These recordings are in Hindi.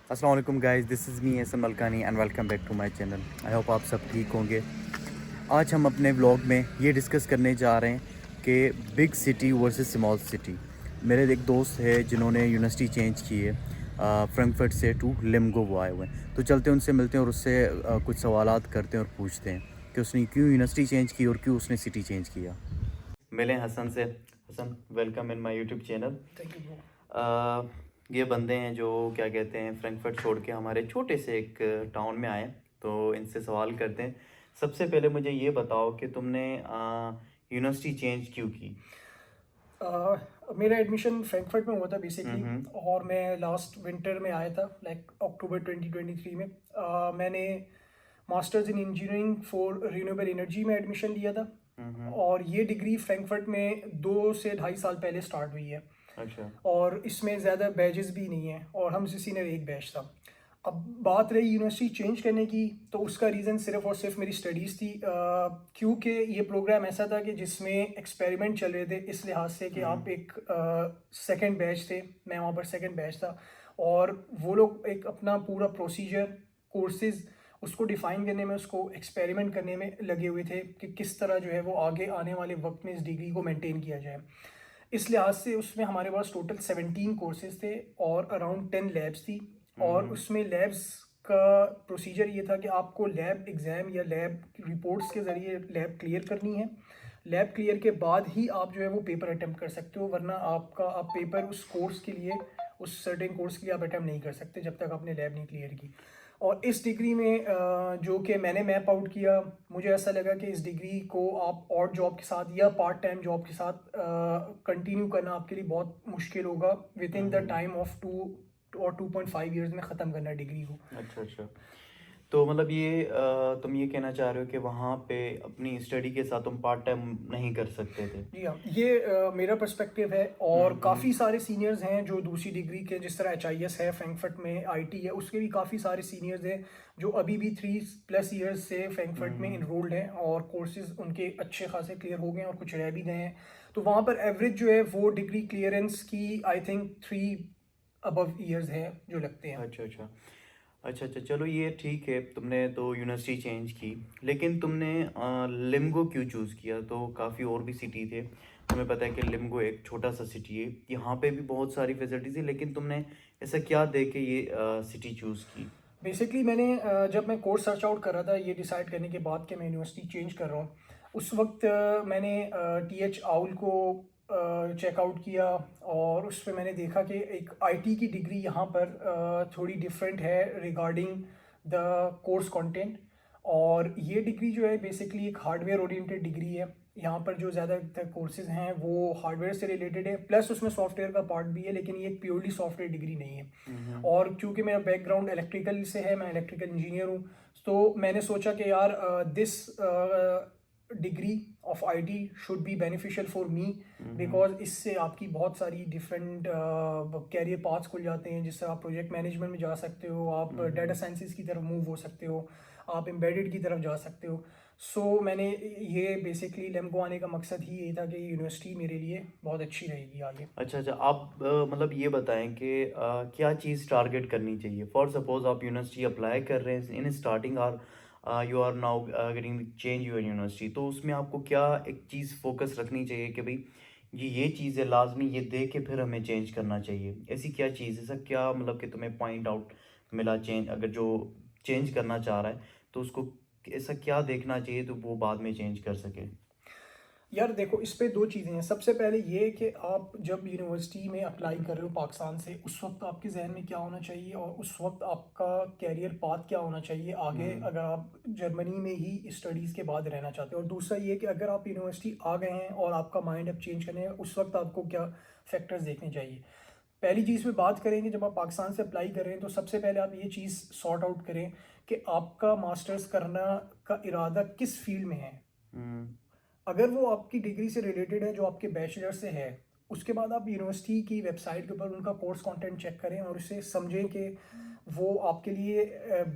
अस्सलाम वालेकुम guys, this is me Ehsan Malkani and welcome back to my channel. I hope आप सब ठीक होंगे। आज हम अपने व्लॉग में ये डिस्कस करने जा रहे हैं कि big city versus small city. मेरे एक दोस्त है जिन्होंने यूनिवर्सिटी चेंज की है, फ्रैंकफर्ट से टू लिमगो वो आए हुए हैं। तो चलते हैं उनसे मिलते हैं और उससे कुछ सवालात करते हैं और पूछते हैं कि उसने क्यों यूनिवर्सिटी चेंज की और क्यों उसने सिटी चेंज किया। मिले हसन से। Hasan, welcome in my YouTube channel. Thank you bro. ये बंदे हैं जो क्या कहते हैं फ्रैंकफर्ट छोड़ के हमारे छोटे से एक टाउन में आए। तो इनसे सवाल करते हैं। सबसे पहले मुझे ये बताओ कि तुमने यूनिवर्सिटी चेंज क्यों की। मेरा एडमिशन फ्रैंकफर्ट में हुआ था बेसिकली। हम्म। और मैं लास्ट विंटर में आया था लाइक अक्टूबर 2023 में। मैंने masters in engineering for renewable energy में एडमिशन लिया था। हम्म। और ये डिग्री फ्रैंकफर्ट में 2 से ढाई साल पहले स्टार्ट हुई है। अच्छा। और इसमें ज़्यादा बैचेस भी नहीं हैं और हम सीनियर एक बैच था। अब बात रही यूनिवर्सिटी चेंज करने की, तो उसका रीज़न सिर्फ और सिर्फ मेरी स्टडीज़ थी। क्योंकि ये प्रोग्राम ऐसा था कि जिसमें एक्सपेरिमेंट चल रहे थे, इस लिहाज से कि आप एक सेकंड बैच थे, मैं वहाँ पर सेकंड बैच था। और वो लोग एक अपना पूरा प्रोसीजर, कोर्सेज, उसको डिफ़ाइन करने में, उसको एक्सपेरिमेंट करने में लगे हुए थे कि किस तरह जो है वो आगे आने वाले वक्त में इस डिग्री को मेंटेन किया जाए। इस लिहाज से उसमें हमारे पास टोटल 17 कोर्सेज थे और अराउंड 10 लैब्स थी। और उसमें लैब्स का प्रोसीजर ये था कि आपको लैब एग्ज़ाम या लैब रिपोर्ट्स के ज़रिए लैब क्लियर करनी है। लैब क्लियर के बाद ही आप जो है वो पेपर अटैम्प्ट कर सकते हो, वरना आप पेपर उस कोर्स के लिए, उस सर्टेन कोर्स के लिए आप अटैम्प्ट नहीं कर सकते जब तक आपने लैब नहीं क्लियर की। और इस डिग्री में जो कि मैंने मैप आउट किया, मुझे ऐसा लगा कि इस डिग्री को आप और जॉब के साथ या पार्ट टाइम जॉब के साथ कंटिन्यू करना आपके लिए बहुत मुश्किल होगा with in the time of 2 और 2.5 ईयर्स में ख़त्म करना डिग्री को। अच्छा अच्छा। तो मतलब ये तुम ये कहना चाह रहे हो कि वहाँ पे अपनी स्टडी के साथ तुम पार्ट टाइम नहीं कर सकते थे। जी हाँ, ये मेरा पर्सपेक्टिव है। और काफ़ी सारे सीनियर्स हैं जो दूसरी डिग्री के, जिस तरह HIS है फ्रैंकफर्ट में, IT है, उसके भी काफ़ी सारे सीनियर्स हैं जो अभी भी 3+ ईयर्स से फ्रैंकफर्ट में इनरोल्ड हैं और कोर्सेज उनके अच्छे खासे क्लियर हो गए हैं और कुछ रह भी गए हैं। तो वहाँ पर एवरेज जो है वो डिग्री क्लियरेंस की आई थिंक 3 अबव ईयर्स है जो लगते हैं। अच्छा अच्छा। अच्छा अच्छा, चलो ये ठीक है, तुमने तो यूनिवर्सिटी चेंज की। लेकिन तुमने लिमगो क्यों चूज़ किया? तो काफ़ी और भी सिटी थे। तुम्हें पता है कि लिमगो एक छोटा सा सिटी है, यहाँ पे भी बहुत सारी फैसिलिटीज़ है, लेकिन तुमने ऐसा क्या देख के ये सिटी चूज़ की? बेसिकली मैंने जब मैं कोर्स सर्च आउट कर रहा था ये डिसाइड करने के बाद कि मैं यूनिवर्सिटी चेंज कर रहा हूँ, उस वक्त मैंने TH आउल को चेकआउट किया। और उस पर मैंने देखा कि एक IT की डिग्री यहाँ पर थोड़ी डिफरेंट है रिगार्डिंग द कोर्स कंटेंट। और ये डिग्री जो है बेसिकली एक हार्डवेयर ओरिएंटेड डिग्री है। यहाँ पर जो ज़्यादातर कोर्सेज हैं वो हार्डवेयर से रिलेटेड है, प्लस उसमें सॉफ्टवेयर का पार्ट भी है, लेकिन ये एक प्योरली सॉफ्टवेयर डिग्री नहीं है। और क्योंकि मेरा बैकग्राउंड इलेक्ट्रिकल से है, मैं इलेक्ट्रिकल इंजीनियर हूँ, तो मैंने सोचा कि यार this degree of IT should be beneficial for me, because इससे आपकी बहुत सारी डिफरेंट कैरियर पाथ्स खुल जाते हैं। जिससे आप प्रोजेक्ट मैनेजमेंट में जा सकते हो, आप डाटा साइंसेस की तरफ मूव हो सकते हो, आप एम्बेडेड की तरफ जा सकते हो। मैंने ये बेसिकली लेमको आने का मकसद ही ये था कि यूनिवर्सिटी मेरे लिए बहुत अच्छी रहेगी आगे। अच्छा अच्छा, आप मतलब ये बताएं कि क्या चीज़ टारगेट करनी चाहिए। फॉर सपोज आप यूनिवर्सिटी अप्लाई कर रहे हैं इन स्टार्टिंग, और you are now getting change your university, तो उसमें आपको क्या एक चीज़ फोकस रखनी चाहिए कि भाई ये चीज़ है लाजमी, ये देख के फिर हमें चेंज करना चाहिए। ऐसी क्या चीज़ है, ऐसा क्या मतलब कि तुम्हें पॉइंट आउट मिला चेंज, अगर जो चेंज करना चाह रहा है तो उसको ऐसा क्या देखना चाहिए तो वो बाद में चेंज कर सके। यार देखो, इस पे दो चीज़ें हैं। सबसे पहले ये कि आप जब यूनिवर्सिटी में अप्लाई कर रहे हो पाकिस्तान से, उस वक्त आपके जहन में क्या होना चाहिए और उस वक्त आपका कैरियर पाथ क्या होना चाहिए आगे, अगर आप जर्मनी में ही स्टडीज़ के बाद रहना चाहते हो। और दूसरा ये कि अगर आप यूनिवर्सिटी आ गए हैं और आपका माइंड अब चेंज करने है, उस वक्त आपको क्या फैक्टर्स देखने चाहिए। पहली चीज़ पे बात करेंगे, जब आप पाकिस्तान से अप्लाई कर रहे हैं तो सबसे पहले आप ये चीज़ सॉर्ट आउट करें कि आपका मास्टर्स करना का इरादा किस फील्ड में है। हम्म। अगर वो आपकी डिग्री से रिलेटेड है, जो आपके बैचलर से है, उसके बाद आप यूनिवर्सिटी की वेबसाइट के ऊपर उनका कोर्स कंटेंट चेक करें और उसे समझें कि वो आपके लिए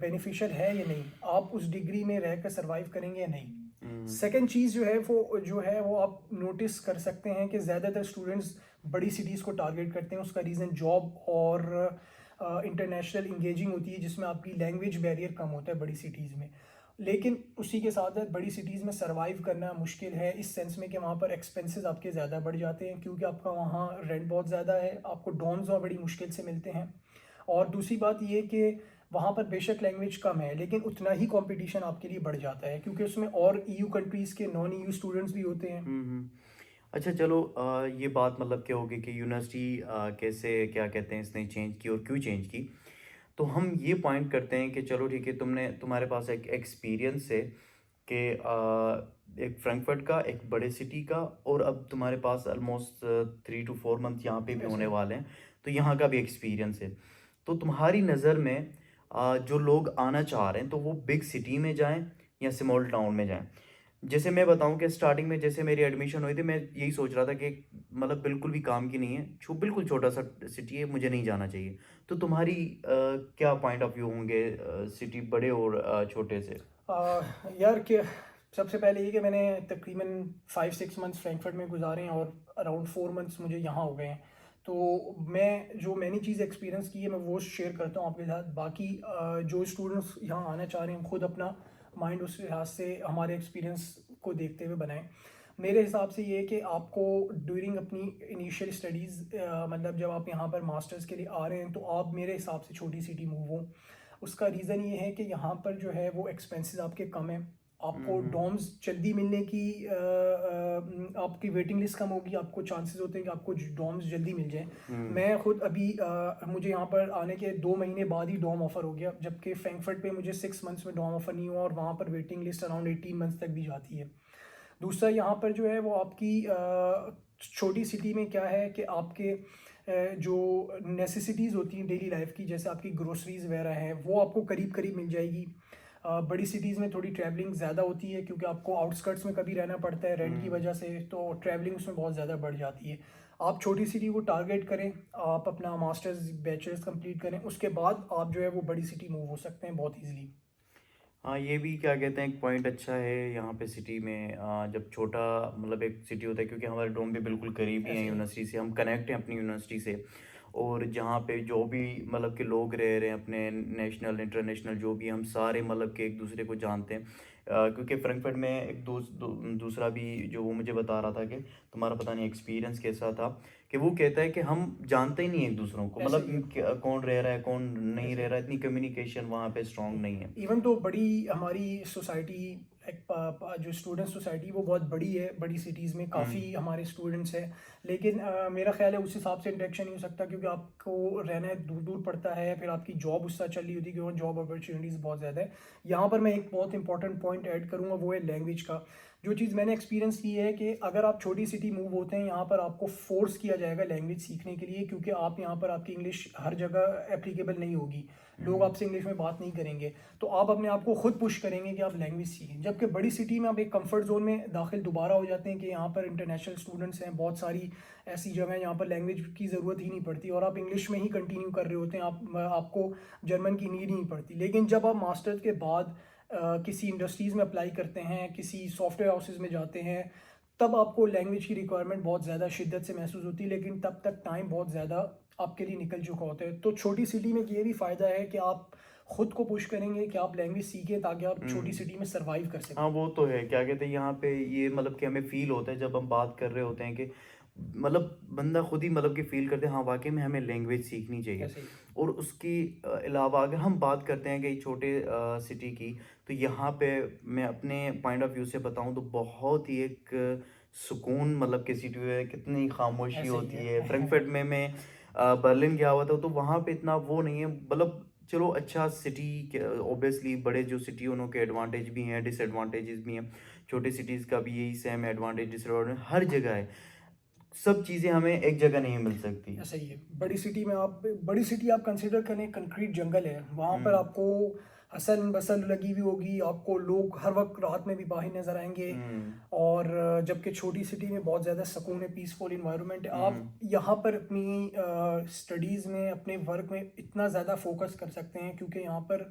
बेनिफिशियल है या नहीं, आप उस डिग्री में रह कर सर्वाइव करेंगे या नहीं। सेकेंड चीज़ जो है वो आप नोटिस कर सकते हैं कि ज़्यादातर स्टूडेंट्स बड़ी सिटीज़ को टारगेट करते हैं। उसका रीज़न जॉब और इंटरनेशनल इंगेजिंग होती है, जिसमें आपकी लैंग्वेज बैरियर कम होता है बड़ी सिटीज़ में। लेकिन उसी के साथ साथ बड़ी सिटीज़ में सर्वाइव करना मुश्किल है, इस सेंस में कि वहाँ पर एक्सपेंसेस आपके ज़्यादा बढ़ जाते हैं, क्योंकि आपका वहाँ रेंट बहुत ज़्यादा है, आपको डॉर्म्स वहाँ बड़ी मुश्किल से मिलते हैं। और दूसरी बात ये कि वहाँ पर बेशक लैंग्वेज कम है, लेकिन उतना ही कंपटीशन आपके लिए बढ़ जाता है, क्योंकि उसमें और ईयू कंट्रीज़ के नॉन ईयू स्टूडेंट्स भी होते हैं। हम्म। अच्छा चलो, ये बात मतलब क्या होगी कि यूनिवर्सिटी कैसे क्या कहते हैं इसने चेंज की और क्यों चेंज की। तो हम ये पॉइंट करते हैं कि चलो ठीक है, तुम्हारे पास एक एक्सपीरियंस है कि एक फ्रैंकफर्ट का, एक बड़े सिटी का, और अब तुम्हारे पास ऑलमोस्ट 3 to 4 मंथ यहाँ पे भी ऐसे होने ही। वाले हैं, तो यहाँ का भी एक्सपीरियंस है। तो तुम्हारी नज़र में जो लोग आना चाह रहे हैं तो वो बिग सिटी में जाएं या स्मॉल टाउन में जाएं। जैसे मैं बताऊं कि स्टार्टिंग में जैसे मेरी एडमिशन हुई थी, मैं यही सोच रहा था कि मतलब बिल्कुल भी काम की नहीं है, बिल्कुल छोटा सा सिटी है, मुझे नहीं जाना चाहिए। तो तुम्हारी क्या पॉइंट ऑफ व्यू होंगे सिटी बड़े और छोटे से? यार कि सबसे पहले ये कि मैंने तकरीबन 5-6 मंथ्स फ्रैंकफर्ट में गुजारे हैं और अराउंड 4 मंथ्स मुझे यहाँ हो गए हैं। तो मैंने चीज़ एक्सपीरियंस की है, मैं वो शेयर करता हूँ आपके साथ। बाकी जो स्टूडेंट्स यहाँ आना चाह रहे हैं, खुद अपना माइंड उस लिहाज से हमारे एक्सपीरियंस को देखते हुए बनाएं। मेरे हिसाब से ये है कि आपको ड्यूरिंग अपनी इनिशियल स्टडीज़, मतलब जब आप यहाँ पर मास्टर्स के लिए आ रहे हैं, तो आप मेरे हिसाब से छोटी सिटी मूव हो। उसका रीज़न ये है कि यहाँ पर जो है वो एक्सपेंसेस आपके कम हैं, आपको हम्म। डॉर्म्स जल्दी मिलने की आपकी वेटिंग लिस्ट कम होगी, आपको चांसेस होते हैं कि आपको डॉर्म्स जल्दी मिल जाएं। हम्म। मैं खुद अभी मुझे यहाँ पर आने के 2 महीने बाद ही डॉर्म ऑफ़र हो गया, जबकि फ्रैंकफर्ट पे मुझे 6 मंथ्स में डॉर्म ऑफ़र नहीं हुआ, और वहाँ पर वेटिंग लिस्ट अराउंड 18 मंथ्स तक भी जाती है। दूसरा यहाँ पर जो है वो आपकी छोटी सिटी में क्या है कि आपके जो नेसेसिटीज़ होती हैं डेली लाइफ की, जैसे आपकी ग्रोसरीज वगैरह हैं, वो आपको करीब करीब मिल जाएगी। बड़ी सिटीज़ में थोड़ी ट्रैवलिंग ज़्यादा होती है, क्योंकि आपको आउटस्कर्ट्स में कभी रहना पड़ता है रेंट की हम्म। वजह से, तो ट्रैवलिंग उसमें बहुत ज़्यादा बढ़ जाती है। आप छोटी सिटी को टारगेट करें, आप अपना मास्टर्स बैचलर्स कंप्लीट करें, उसके बाद आप जो है वो बड़ी सिटी मूव हो सकते हैं बहुत ईजिली। हाँ, ये भी क्या कहते हैं एक पॉइंट अच्छा है यहाँ पे सिटी में। जब छोटा मतलब एक सिटी होता है, क्योंकि हमारे डोम भी बिल्कुल करीब ही है ऐसे ही। यूनिवर्सिटी से, हम कनेक्ट हैं अपनी यूनिवर्सिटी से। और जहाँ पे जो भी मतलब कि लोग रह रहे हैं अपने, नेशनल इंटरनेशनल जो भी, हम सारे मतलब कि एक दूसरे को जानते हैं। क्योंकि फ्रैंकफर्ट में एक दूसरा भी जो वो मुझे बता रहा था कि तुम्हारा पता नहीं एक्सपीरियंस कैसा था, कि वो कहता है कि हम जानते ही नहीं एक दूसरों को, ऐसे ही है। मतलब कौन रह रहा है कौन नहीं ऐसे रह ही। रहा है, इतनी कम्युनिकेशन वहाँ पे स्ट्रांग नहीं है। इवन तो बड़ी हमारी सोसाइटी, एक जो स्टूडेंट सोसाइटी वो बहुत बड़ी है, बड़ी सिटीज़ में काफ़ी हम्म। हमारे स्टूडेंट्स हैं। लेकिन मेरा ख्याल है उस हिसाब से इंटरेक्शन नहीं हो सकता, क्योंकि आपको रहना दूर दूर पड़ता है, फिर आपकी जॉब उस साथ चल रही होती है, क्योंकि जॉब अपॉर्चुनिटीज़ बहुत ज़्यादा है। यहाँ पर मैं एक बहुत इंपॉर्टेंट पॉइंट ऐड करूँगा, वो है लैंग्वेज का। जो चीज़ मैंने एक्सपीरियंस की है कि अगर आप छोटी सिटी मूव होते हैं, यहाँ पर आपको फोर्स किया जाएगा लैंग्वेज सीखने के लिए, क्योंकि आप यहाँ पर आपकी इंग्लिश हर जगह एप्लीकेबल नहीं होगी, लोग हम्म। आपसे इंग्लिश में बात नहीं करेंगे। तो आप अपने आप को खुद पुश करेंगे कि आप लैंग्वेज सीखें। जबकि बड़ी सिटी में आप एक कंफर्ट जोन में दाखिल दोबारा हो जाते हैं कि यहाँ पर इंटरनेशनल स्टूडेंट्स हैं, बहुत सारी ऐसी जगह है यहाँ पर लैंग्वेज की ज़रूरत ही नहीं पड़ती, और आप इंग्लिश में ही कंटिन्यू कर रहे होते हैं, आपको जर्मन की नीड ही नहीं पड़ती। लेकिन जब आप मास्टर्स के बाद किसी इंडस्ट्रीज़ में अप्लाई करते हैं, किसी सॉफ्टवेयर हाउसेज में जाते हैं, तब आपको लैंग्वेज की रिक्वायरमेंट बहुत ज़्यादा शिद्दत से महसूस होती है, लेकिन तब तक टाइम बहुत ज़्यादा आपके लिए निकल चुका होता है। तो छोटी सिटी में ये भी फ़ायदा है कि आप खुद को पुश करेंगे कि आप लैंग्वेज सीखें, ताकि आप छोटी हम्म। सिटी में सर्वाइव कर हाँ, सकें। वो तो है, क्या कहते हैं यहाँ पे ये मतलब कि हमें फील होता है जब हम बात कर रहे होते हैं कि मतलब बंदा खुद ही मतलब कि फील करते हैं, हाँ वाकई में हमें लैंग्वेज सीखनी चाहिए। ऐसे ही। और उसकी अलावा अगर हम बात करते हैं कि छोटे सिटी की, तो यहाँ पे मैं अपने पॉइंट ऑफ व्यू से बताऊँ तो बहुत ही एक सुकून मतलब कि सिटी है, कितनी खामोशी ऐसे ही होती है। है। फ्रैंकफर्ट में मैं बर्लिन गया हुआ था, तो वहाँ पे इतना वो नहीं है, मतलब चलो अच्छा सिटी, ऑब्वियसली बड़े जो सिटी हैं उनके एडवांटेज भी हैं, डिसएडवांटेजेस भी हैं। छोटे सिटीज़ का भी यही सेम एडवांटेज डिसएडवांटेज हर जगह है। सब चीज़ें हमें एक जगह नहीं मिल सकती। ऐसा ही है। बड़ी सिटी आप कंसिडर करें, कंक्रीट जंगल है वहाँ पर, हम्म। आपको हसन बसल लगी हुई होगी, आपको लोग हर वक्त रात में भी बाहर नज़र आएंगे। हम्म। और जबकि छोटी सिटी में बहुत ज़्यादा सुकून है, पीसफुल इन्वायरमेंट है। आप हम्म। यहाँ पर अपनी स्टडीज़ में, अपने वर्क में इतना ज़्यादा फोकस कर सकते हैं, क्योंकि यहाँ पर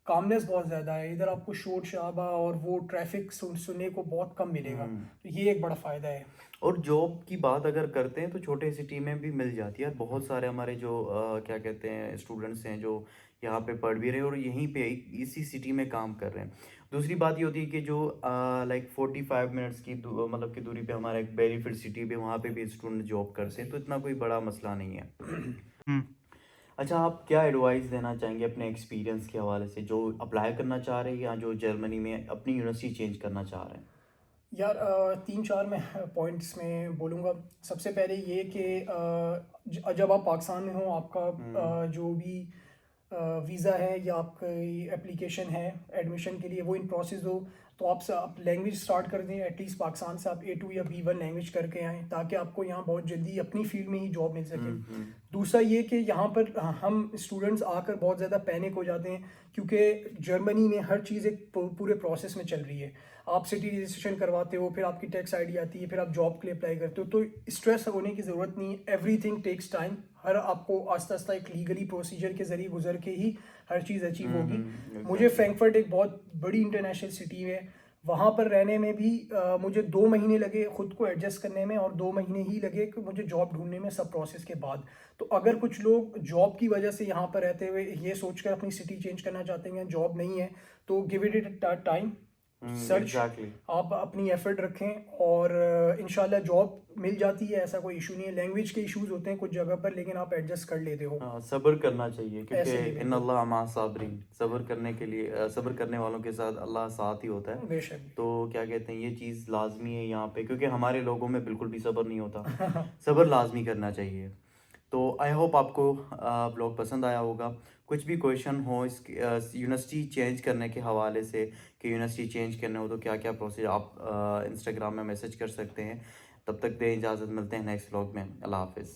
कामनेस बहुत ज़्यादा है। इधर आपको शोर शराबा और वो ट्रैफिक सुनने को बहुत कम मिलेगा, तो ये एक बड़ा फ़ायदा है। और जॉब की बात अगर करते हैं तो छोटे सिटी में भी मिल जाती है। बहुत सारे हमारे जो क्या कहते हैं स्टूडेंट्स हैं जो यहाँ पे पढ़ भी रहे हैं और यहीं पे इसी सिटी में काम कर रहे हैं। दूसरी बात ये होती है कि जो लाइक 45 मिनट्स की मतलब की दूरी पे हमारा एक बेरीफिट सिटी पे, वहाँ पे भी स्टूडेंट जॉब करते हैं, तो इतना कोई बड़ा मसला नहीं है। अच्छा, आप क्या एडवाइस देना चाहेंगे अपने एक्सपीरियंस के हवाले से, जो अप्लाई करना चाह रहे हैं या जो जर्मनी में अपनी यूनिवर्सिटी चेंज करना चाह रहे हैं? यार 3-4 मैं पॉइंट्स में बोलूँगा। सबसे पहले ये कि जब आप पाकिस्तान में हो, आपका जो भी वीज़ा है या आपकी एप्लीकेशन है एडमिशन के लिए, वो इन प्रोसेस हो, तो आप लैंग्वेज स्टार्ट कर दें। एटलीस्ट पाकिस्तान से आप A2 या B1 लैंग्वेज करके आएँ, ताकि आपको यहाँ बहुत जल्दी अपनी फील्ड में ही जॉब मिल सके। दूसरा ये कि यहाँ पर हम स्टूडेंट्स आकर बहुत ज़्यादा पैनिक हो जाते हैं, क्योंकि जर्मनी में हर चीज़ एक पूरे प्रोसेस में चल रही है। आप सिटी रजिस्ट्रेशन करवाते हो, फिर आपकी टैक्स आईडी आती है, फिर आप जॉब के लिए अप्लाई करते हो, तो स्ट्रेस होने की ज़रूरत नहीं है। Everything takes time. हर आपको आस्ता आस्ता एक लीगली प्रोसीजर के ज़रिए गुजर के ही हर चीज़ अचीव होगी। मुझे फ्रैंकफर्ट एक बहुत बड़ी इंटरनेशनल सिटी है, वहाँ पर रहने में भी मुझे 2 महीने लगे ख़ुद को एडजस्ट करने में, और 2 महीने ही लगे कि मुझे जॉब ढूंढने में, सब प्रोसेस के बाद। तो अगर कुछ लोग जॉब की वजह से यहाँ पर रहते हुए ये सोचकर अपनी सिटी चेंज करना चाहते हैं, जॉब नहीं है, तो give it time, search, exactly. आप अपनी एफर्ट रखें और इंशाल्लाह जॉब मिल जाती है। ऐसा कोई इशू नहीं है। लैंग्वेज के इश्यूज होते हैं कुछ जगह पर, लेकिन आप एडजस्ट कर लेते हो। हाँ, सब्र करना चाहिए, क्योंकि ऐसे ही इन बिल्कुल, अल्लाह मा साबरीन, सब्र करने के लिए सब्र करने वालों के साथ अल्लाह साथ ही होता है। बेशक। तो क्या कहते हैं, ये चीज़ लाजमी है यहाँ पे, क्योंकि हमारे लोगों में बिल्कुल भी सब्र नहीं होता। सब्र लाजमी करना चाहिए। तो आई होप आपको ब्लॉग पसंद आया होगा। कुछ भी क्वेश्चन हो इस यूनिवर्सिटी चेंज करने के हवाले से, कि यूनिवर्सिटी चेंज करने हो तो क्या क्या प्रोसेस, आप इंस्टाग्राम में मैसेज कर सकते हैं। तब तक दें इजाज़त, मिलते हैं नेक्स्ट व्लॉग में। अल्लाह हाफिज़।